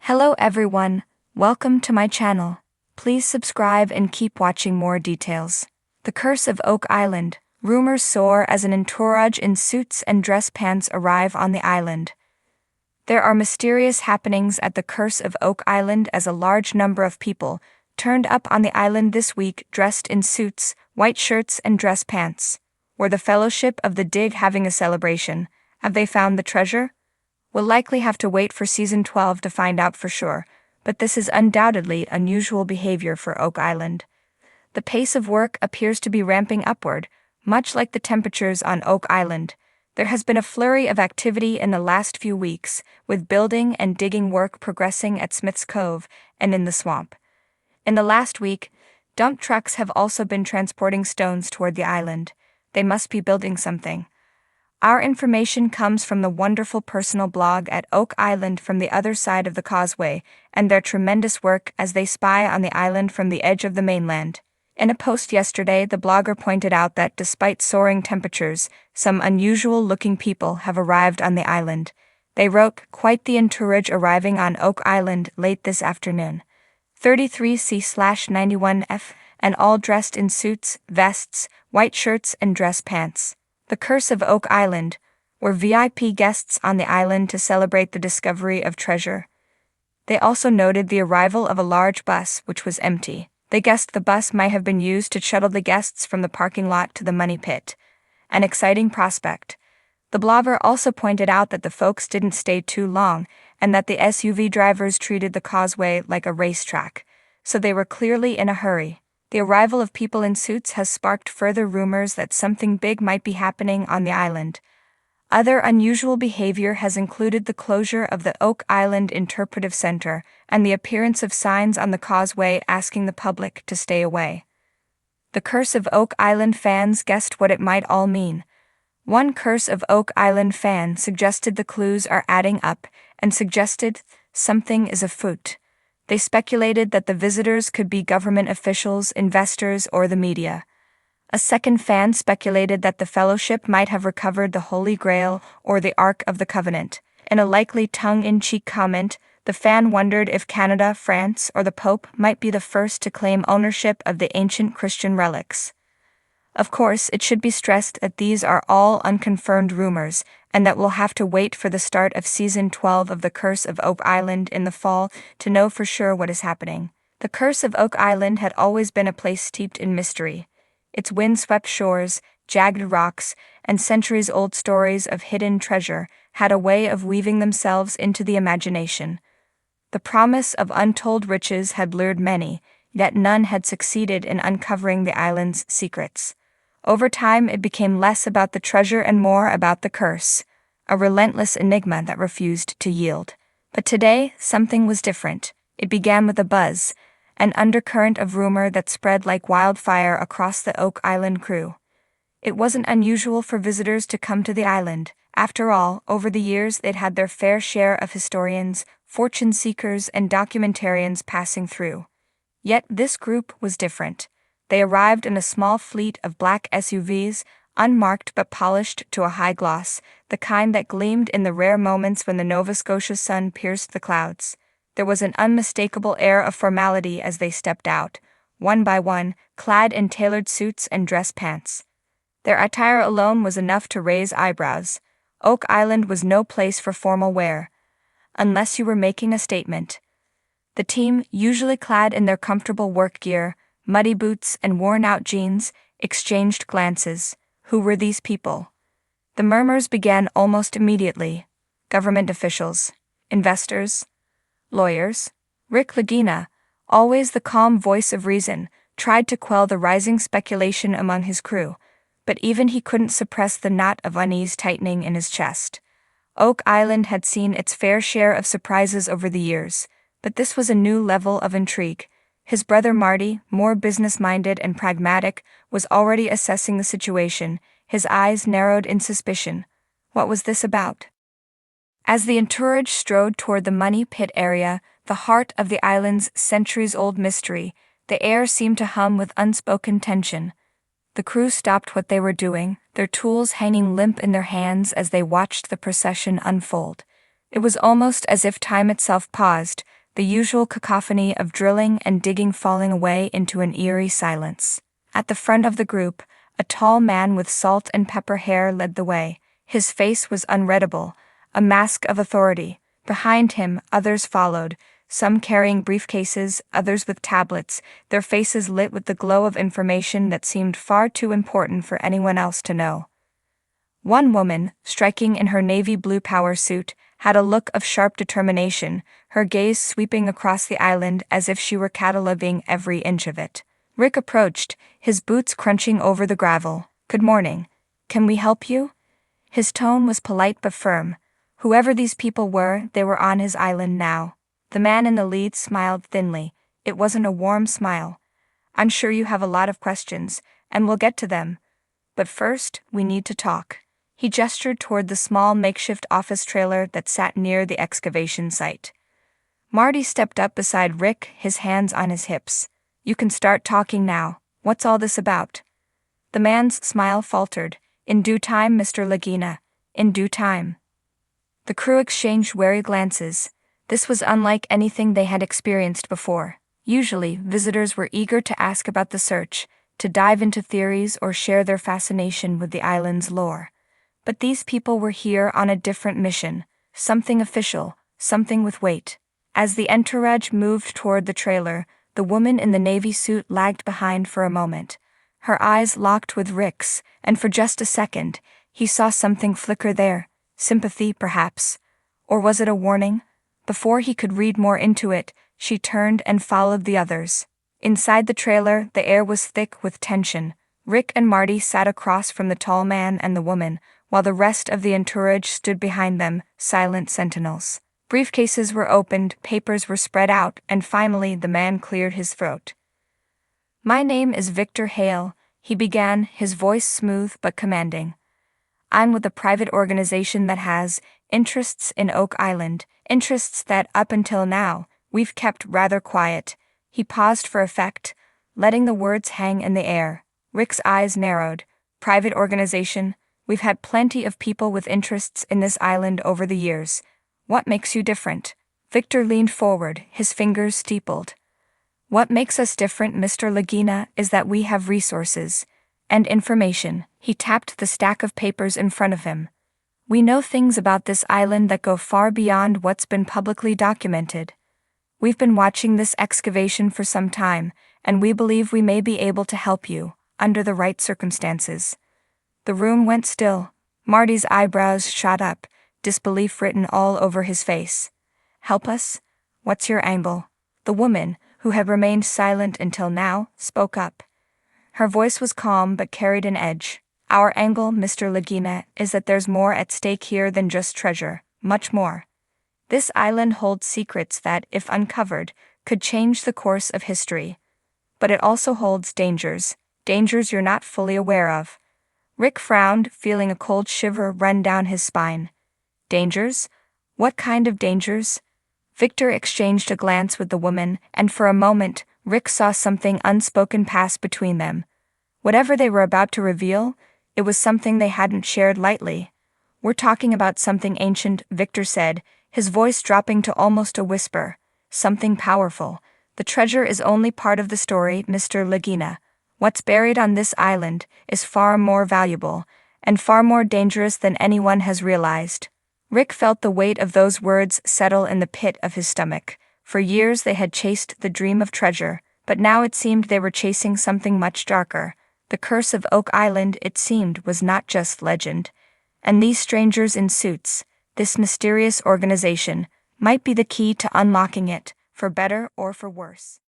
Hello everyone, welcome to my channel. Please subscribe and keep watching more details. The Curse of Oak Island. Rumors soar as an entourage in suits and dress pants arrive on the island. There are mysterious happenings at the Curse of Oak Island as a large number of people turned up on the island this week dressed in suits, white shirts and dress pants. Were the Fellowship of the Dig having a celebration? Have they found the treasure? We'll likely have to wait for Season 12 to find out for sure, but this is undoubtedly unusual behavior for Oak Island. The pace of work appears to be ramping upward, much like the temperatures on Oak Island. There has been a flurry of activity in the last few weeks, with building and digging work progressing at Smith's Cove and in the swamp. In the last week, dump trucks have also been transporting stones toward the island. They must be building something. Our information comes from the wonderful personal blog at Oak Island from the other side of the causeway, and their tremendous work as they spy on the island from the edge of the mainland. In a post yesterday, the blogger pointed out that despite soaring temperatures, some unusual-looking people have arrived on the island. They wrote, "Quite the entourage arriving on Oak Island late this afternoon. 33C/91F, and all dressed in suits, vests, white shirts and dress pants. The Curse of Oak Island, were VIP guests on the island to celebrate the discovery of treasure." They also noted the arrival of a large bus, which was empty. They guessed the bus might have been used to shuttle the guests from the parking lot to the money pit. An exciting prospect. The blogger also pointed out that the folks didn't stay too long, and that the SUV drivers treated the causeway like a racetrack, so they were clearly in a hurry. The arrival of people in suits has sparked further rumors that something big might be happening on the island. Other unusual behavior has included the closure of the Oak Island Interpretive Center and the appearance of signs on the causeway asking the public to stay away. The Curse of Oak Island fans guessed what it might all mean. One Curse of Oak Island fan suggested the clues are adding up and suggested something is afoot. They speculated that the visitors could be government officials, investors, or the media. A second fan speculated that the Fellowship might have recovered the Holy Grail or the Ark of the Covenant. In a likely tongue-in-cheek comment, the fan wondered if Canada, France, or the Pope might be the first to claim ownership of the ancient Christian relics. Of course, it should be stressed that these are all unconfirmed rumors, and that we'll have to wait for the start of Season 12 of The Curse of Oak Island in the fall to know for sure what is happening. The Curse of Oak Island had always been a place steeped in mystery. Its wind-swept shores, jagged rocks, and centuries-old stories of hidden treasure had a way of weaving themselves into the imagination. The promise of untold riches had lured many, yet none had succeeded in uncovering the island's secrets. Over time, it became less about the treasure and more about the curse, a relentless enigma that refused to yield. But today, something was different. It began with a buzz, an undercurrent of rumor that spread like wildfire across the Oak Island crew. It wasn't unusual for visitors to come to the island. After all, over the years they'd had their fair share of historians, fortune seekers, and documentarians passing through. Yet this group was different. They arrived in a small fleet of black SUVs, unmarked but polished to a high gloss, the kind that gleamed in the rare moments when the Nova Scotia sun pierced the clouds. There was an unmistakable air of formality as they stepped out, one by one, clad in tailored suits and dress pants. Their attire alone was enough to raise eyebrows. Oak Island was no place for formal wear, unless you were making a statement. The team, usually clad in their comfortable work gear, muddy boots and worn-out jeans, exchanged glances. Who were these people? The murmurs began almost immediately. Government officials, investors, lawyers. Rick Lagina, always the calm voice of reason, tried to quell the rising speculation among his crew, but even he couldn't suppress the knot of unease tightening in his chest. Oak Island had seen its fair share of surprises over the years, but this was a new level of intrigue. His brother Marty, more business-minded and pragmatic, was already assessing the situation, his eyes narrowed in suspicion. What was this about? As the entourage strode toward the money pit area, the heart of the island's centuries-old mystery, the air seemed to hum with unspoken tension. The crew stopped what they were doing, their tools hanging limp in their hands as they watched the procession unfold. It was almost as if time itself paused, the usual cacophony of drilling and digging falling away into an eerie silence. At the front of the group, a tall man with salt and pepper hair led the way. His face was unreadable, a mask of authority. Behind him, others followed, some carrying briefcases, others with tablets, their faces lit with the glow of information that seemed far too important for anyone else to know. One woman, striking in her navy blue power suit, had a look of sharp determination, her gaze sweeping across the island as if she were cataloging every inch of it. Rick approached, his boots crunching over the gravel. "Good morning. Can we help you?" His tone was polite but firm. Whoever these people were, they were on his island now. The man in the lead smiled thinly. It wasn't a warm smile. "I'm sure you have a lot of questions, and we'll get to them. But first, we need to talk." He gestured toward the small makeshift office trailer that sat near the excavation site. Marty stepped up beside Rick, his hands on his hips. "You can start talking now. What's all this about?" The man's smile faltered. "In due time, Mr. Lagina. In due time." The crew exchanged wary glances. This was unlike anything they had experienced before. Usually, visitors were eager to ask about the search, to dive into theories or share their fascination with the island's lore. But these people were here on a different mission, something official, something with weight. As the Entourage moved toward the trailer, the woman in the navy suit lagged behind for a moment. Her eyes locked with Rick's, and for just a second, he saw something flicker there. Sympathy, perhaps. Or was it a warning? Before he could read more into it, she turned and followed the others. Inside the trailer, the air was thick with tension. Rick and Marty sat across from the tall man and the woman, while the rest of the entourage stood behind them, silent sentinels. Briefcases were opened, papers were spread out, and finally the man cleared his throat. "My name is Victor Hale," he began, his voice smooth but commanding. "I'm with a private organization that has interests in Oak Island, interests that, up until now, we've kept rather quiet." He paused for effect, letting the words hang in the air. Rick's eyes narrowed. "Private organization? We've had plenty of people with interests in this island over the years. What makes you different?" Victor leaned forward, his fingers steepled. "What makes us different, Mr. Lagina, is that we have resources and information." He tapped the stack of papers in front of him. "We know things about this island that go far beyond what's been publicly documented. We've been watching this excavation for some time, and we believe we may be able to help you, under the right circumstances." The room went still. Marty's eyebrows shot up, disbelief written all over his face. "Help us? What's your angle?" The woman, who had remained silent until now, spoke up. Her voice was calm but carried an edge. "Our angle, Mr. Lagina, is that there's more at stake here than just treasure, much more. This island holds secrets that, if uncovered, could change the course of history. But it also holds dangers you're not fully aware of." Rick frowned, feeling a cold shiver run down his spine. "Dangers? What kind of dangers?" Victor exchanged a glance with the woman, and for a moment, Rick saw something unspoken pass between them. Whatever they were about to reveal, it was something they hadn't shared lightly. "We're talking about something ancient," Victor said, his voice dropping to almost a whisper. "Something powerful. The treasure is only part of the story, Mr. Lagina. What's buried on this island is far more valuable, and far more dangerous than anyone has realized." Rick felt the weight of those words settle in the pit of his stomach. For years they had chased the dream of treasure, but now it seemed they were chasing something much darker. The curse of Oak Island, it seemed, was not just legend. And these strangers in suits, this mysterious organization, might be the key to unlocking it, for better or for worse.